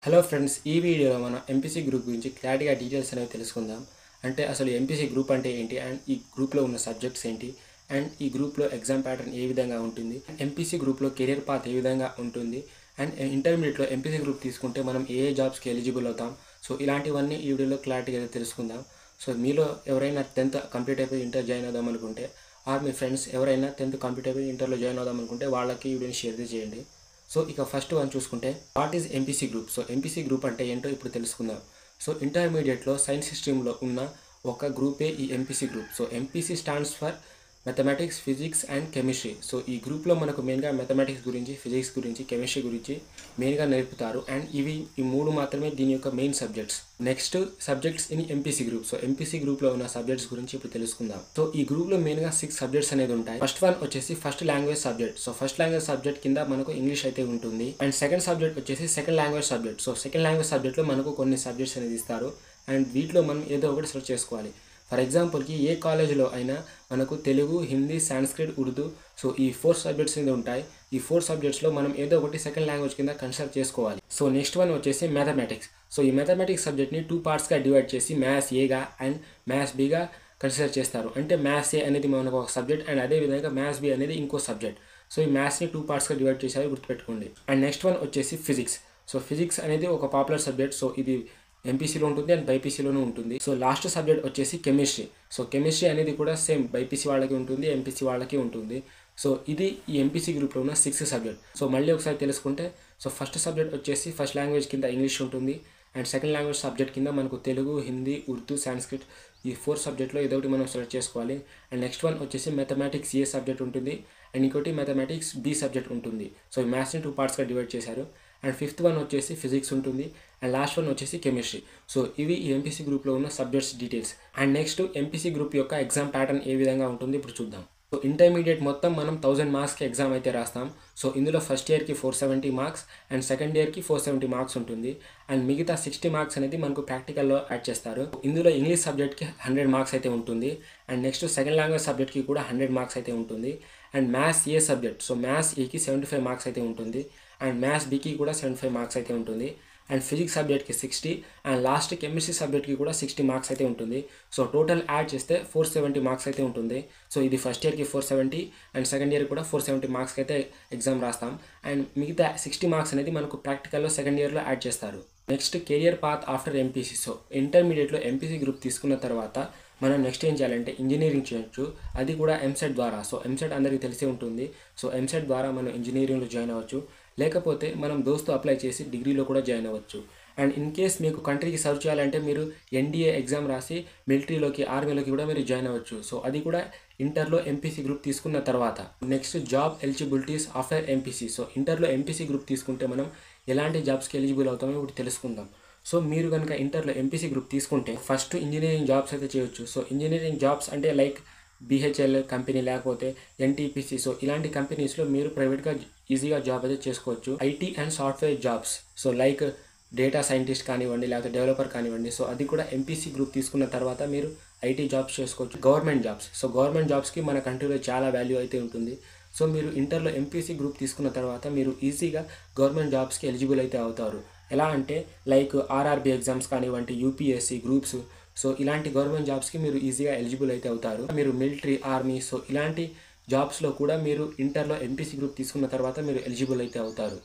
Hello friends, ఈ వీడియోలో మనం ఎంపీసీ గ్రూప్ గురించి క్లారిటీగా డీటెయిల్స్ అనేవి తెలుసుకుందాం. అంటే అసలు ఎంపీసీ గ్రూప్ అంటే ఏంటి, అండ్ ఈ గ్రూప్లో ఉన్న సబ్జెక్ట్స్ ఏంటి, అండ్ ఈ గ్రూప్లో ఎగ్జామ్ ప్యాటర్న్ ఏ విధంగా ఉంటుంది, ఎంపీసీ గ్రూప్లో కెరియర్ పాత్ ఏ విధంగా ఉంటుంది, అండ్ ఇంటర్మీడియట్లో ఎంపీసీ గ్రూప్ తీసుకుంటే మనం ఏ జాబ్స్కి ఎలిజిబుల్ అవుతాం. సో ఇలాంటివన్నీ ఈ వీడియోలో క్లారిటీగా తెలుసుకుందాం. సో మీలో ఎవరైనా 10th కంప్లీట్ అయిపోయి ఇంటర్ జాయిన్ అవుదాం అనుకుంటే, ఆర్ మీ ఫ్రెండ్స్ ఎవరైనా 10th కంప్లీట్ అయిపోయి ఇంటర్లో జాయిన్ అవుదాం అనుకుంటే వాళ్ళకి ఈ వీడియోని షేర్ చేయండి. సో ఇక ఫస్ట్ వన్ చూసుకుంటే, what is MPC group. So MPC group అంటే ఏంటో ఇప్పుడు తెలుసుకుందాం. సో ఇంటర్మీడియట్లో సైన్స్ స్ట్రీమ్లో ఉన్న ఒక గ్రూపే ఈ MPC group. So MPC stands for mathematics, physics and chemistry. So ఈ గ్రూప్లో మనకు మెయిన్గా మ్యాథమెటిక్స్ గురించి, ఫిజిక్స్ గురించి, కెమిస్ట్రీ గురించి మెయిన్గా నేర్పుతారు. అండ్ ఈ మూడు మాత్రమే దీని యొక్క main subjects. Next subjects in MPC group. So MPC గ్రూప్లో ఉన్న సబ్జెక్ట్స్ గురించి ఇప్పుడు తెలుసుకుందాం. సో ఈ గ్రూప్లో మెయిన్గా 6 సబ్జెక్ట్స్ అనేది ఉంటాయి. ఫస్ట్ వన్ వచ్చేసి first language subject. So first language subject కింద మనకు ఇంగ్లీష్ అయితే ఉంటుంది. అండ్ సెకండ్ సబ్జెక్ట్ వచ్చేసి second language subject. So second language సబ్జెక్ట్లో మనకు కొన్ని సబ్జెక్ట్స్ అనేది ఇస్తారు. అండ్ వీటిలో మనం ఏదో ఒకటి సెలెక్ట్ చేసుకోవాలి. ఫర్ ఎగ్జాంపుల్కి ఏ కాలేజ్లో అయినా మనకు తెలుగు, హిందీ, సాంస్క్రిట్, ఉర్దూ, సో ఈ 4 సబ్జెక్ట్స్ అనేది ఉంటాయి. ఈ 4 సబ్జెక్ట్స్లో మనం ఏదో ఒకటి సెకండ్ లాంగ్వేజ్ కింద కన్సిడర్ చేసుకోవాలి. సో నెక్స్ట్ వన్ వచ్చేసి మ్యాథమెటిక్స్. సో ఈ మ్యాథమెటిక్స్ సబ్జెక్ట్ని 2 పార్ట్స్గా డివైడ్ చేసి మ్యాథ్స్ ఏగా అండ్ మ్యాథ్స్ బిగా కన్సిడర్ చేస్తారు. అంటే మ్యాథ్స్ ఏ అనేది మనకు ఒక సబ్జెక్ట్, అండ్ అదేవిధంగా మ్యాథ్స్ బి అనేది ఇంకో సబ్జెక్ట్. సో ఈ మ్యాథ్స్ని 2 పార్ట్స్గా డివైడ్ చేశారు, గుర్తుపెట్టుకోండి. అండ్ నెక్స్ట్ వన్ వచ్చేసి ఫిజిక్స్. సో ఫిజిక్స్ అనేది ఒక పాపులర్ సబ్జెక్ట్. సో ఇది ఎంపీసీలో ఉంటుంది అండ్ బైపీసీలోనూ ఉంటుంది. సో లాస్ట్ సబ్జెక్ట్ వచ్చేసి కెమిస్ట్రీ. సో కెమిస్ట్రీ అనేది కూడా సేమ్ బైపీసీ వాళ్ళకి ఉంటుంది, ఎంపీసీ వాళ్ళకి ఉంటుంది. సో ఇది ఈ ఎంపీసీ గ్రూప్లో ఉన్న 6 సబ్జెక్ట్. సో మళ్ళీ ఒకసారి తెలుసుకుంటే, సో ఫస్ట్ సబ్జెక్ట్ వచ్చేసి ఫస్ట్ లాంగ్వేజ్ కింద ఇంగ్లీష్ ఉంటుంది. అండ్ సెకండ్ లాంగ్వేజ్ సబ్జెక్ట్ కింద మనకు తెలుగు, హిందీ, ఉర్దూ, సాంస్క్రిట్, ఈ 4 సబ్జెక్ట్లో ఏదో ఒకటి మనం సెలెక్ట్ చేసుకోవాలి. అండ్ నెక్స్ట్ వన్ వచ్చేసి మ్యాథమెటిక్స్ ఏ సబ్జెక్ట్ ఉంటుంది, అండ్ ఇంకోటి మ్యాథమెటిక్స్ బి సబ్జెక్ట్ ఉంటుంది. సో ఈ మ్యాథ్స్ని 2 పార్ట్స్గా డివైడ్ చేశారు. అండ్ ఫిఫ్త్ వన్ వచ్చేసి ఫిజిక్స్ ఉంటుంది. అండ్ లాస్ట్ వన్ వచ్చేసి కెమిస్ట్రీ. సో ఇవి ఈ ఎంపీసీ గ్రూప్లో ఉన్న subjects details. And next MPC group యొక్క ఎగ్జామ్ ప్యాటర్న్ ఏ విధంగా ఉంటుంది ఇప్పుడు చూద్దాం. సో ఇంటర్మీడియట్ మొత్తం మనం 1000 మార్క్స్కి ఎగ్జామ్ అయితే రాస్తాం. సో ఇందులో ఫస్ట్ ఇయర్కి 470 మార్క్స్ అండ్ సెకండ్ ఇయర్కి 470 మార్క్స్ ఉంటుంది. అండ్ మిగతా 60 మార్క్స్ అనేది మనకు ప్రాక్టికల్లో యాడ్ చేస్తారు. ఇందులో ఇంగ్లీష్ సబ్జెక్ట్కి 100 మార్క్స్ అయితే ఉంటుంది. అండ్ నెక్స్ట్ సెకండ్ లాంగ్వేజ్ సబ్జెక్ట్కి కూడా 100 మార్క్స్ అయితే ఉంటుంది. And maths A subject, so maths ఏకి 75 మార్క్స్ అయితే ఉంటుంది. అండ్ మ్యాథ్స్ బికి కూడా 75 మార్క్స్ అయితే ఉంటుంది. అండ్ ఫిజిక్స్ సబ్జెక్ట్కి 60, అండ్ లాస్ట్ కెమిస్ట్రీ సబ్జెక్ట్కి కూడా 60 మార్క్స్ అయితే ఉంటుంది. సో టోటల్ యాడ్ చేస్తే 470 మార్క్స్ అయితే ఉంటుంది. సో ఇది ఫస్ట్ ఇయర్కి 470 అండ్ సెకండ్ ఇయర్ కూడా 470 మార్క్స్కి అయితే ఎగ్జామ్ రాస్తాం. అండ్ మిగతా 60 మార్క్స్ అనేది మనకు ప్రాక్టికల్లో సెకండ్ ఇయర్లో యాడ్ చేస్తారు. Next career path after MPC. So ఇంటర్మీడియట్లో ఎంపీసీ గ్రూప్ తీసుకున్న తర్వాత మనం నెక్స్ట్ ఏం చేయాలంటే ఇంజనీరింగ్ చేయొచ్చు, అది కూడా ఎంసెట్ ద్వారా. సో ఎంసెట్ అందరికీ తెలిసే ఉంటుంది. సో ఎంసెట్ ద్వారా మనం ఇంజనీరింగ్లో జాయిన్ అవ్వచ్చు, లేకపోతే మనం దోస్తు అప్లై చేసి డిగ్రీలో కూడా జాయిన్ అవ్వచ్చు. అండ్ ఇన్ కేస్ మీకు కంట్రీకి సర్వ్ చేయాలంటే మీరు ఎన్డీఏ ఎగ్జామ్ రాసి మిలిటరీలోకి, ఆర్మీలోకి కూడా మీరు జాయిన్ అవ్వచ్చు. సో అది కూడా ఇంటర్లో ఎంపీసీ గ్రూప్ తీసుకున్న తర్వాత. Next job eligibilities after MPC. So ఇంటర్లో ఎంపీసీ గ్రూప్ తీసుకుంటే మనం ఎలాంటి జాబ్స్కి ఎలిజిబుల్ అవుతామో ఇప్పుడు తెలుసుకుందాం. సో మీరు కనుక ఇంటర్లో ఎంపీసీ గ్రూప్ తీసుకుంటే ఫస్ట్ ఇంజనీరింగ్ జాబ్స్ అయితే చేయొచ్చు. సో ఇంజనీరింగ్ జాబ్స్ అంటే లైక్ బీహెచ్ఎల్ కంపెనీ, లేకపోతే ఎన్టీపీసీ. సో ఇలాంటి కంపెనీస్లో మీరు ప్రైవేట్గా ఈజీగా జాబ్ అయితే చేసుకోవచ్చు. IT and software jobs, so like data scientist కానివ్వండి, లేకపోతే డెవలపర్ కానివ్వండి. సో అది కూడా ఎంపీసీ గ్రూప్ తీసుకున్న తర్వాత మీరు ఐటీ జాబ్స్ చేసుకోవచ్చు. గవర్నమెంట్ జాబ్స్, సో గవర్నమెంట్ జాబ్స్కి మన కంట్రీలో చాలా వాల్యూ అయితే ఉంటుంది. సో మీరు ఇంటర్లో ఎంపీసీ గ్రూప్ తీసుకున్న తర్వాత మీరు ఈజీగా గవర్నమెంట్ జాబ్స్కి ఎలిజిబుల్ అయితే అవుతారు. ఎలా అంటే లైక్ ఆర్ఆర్బీ ఎగ్జామ్స్ కానివ్వండి, యూపీఎస్సీ గ్రూప్స్. సో ఇలాంటి గవర్నమెంట్ జాబ్స్కి మీరు ఈజీగా ఎలిజిబుల్ అయితే అవుతారు. మీరు మిలిటరీ, ఆర్మీ, సో ఇలాంటి జాబ్స్లో కూడా మీరు ఇంటర్లో ఎంపీసీ గ్రూప్ తీసుకున్న తర్వాత మీరు ఎలిజిబుల్ అయితే అవుతారు.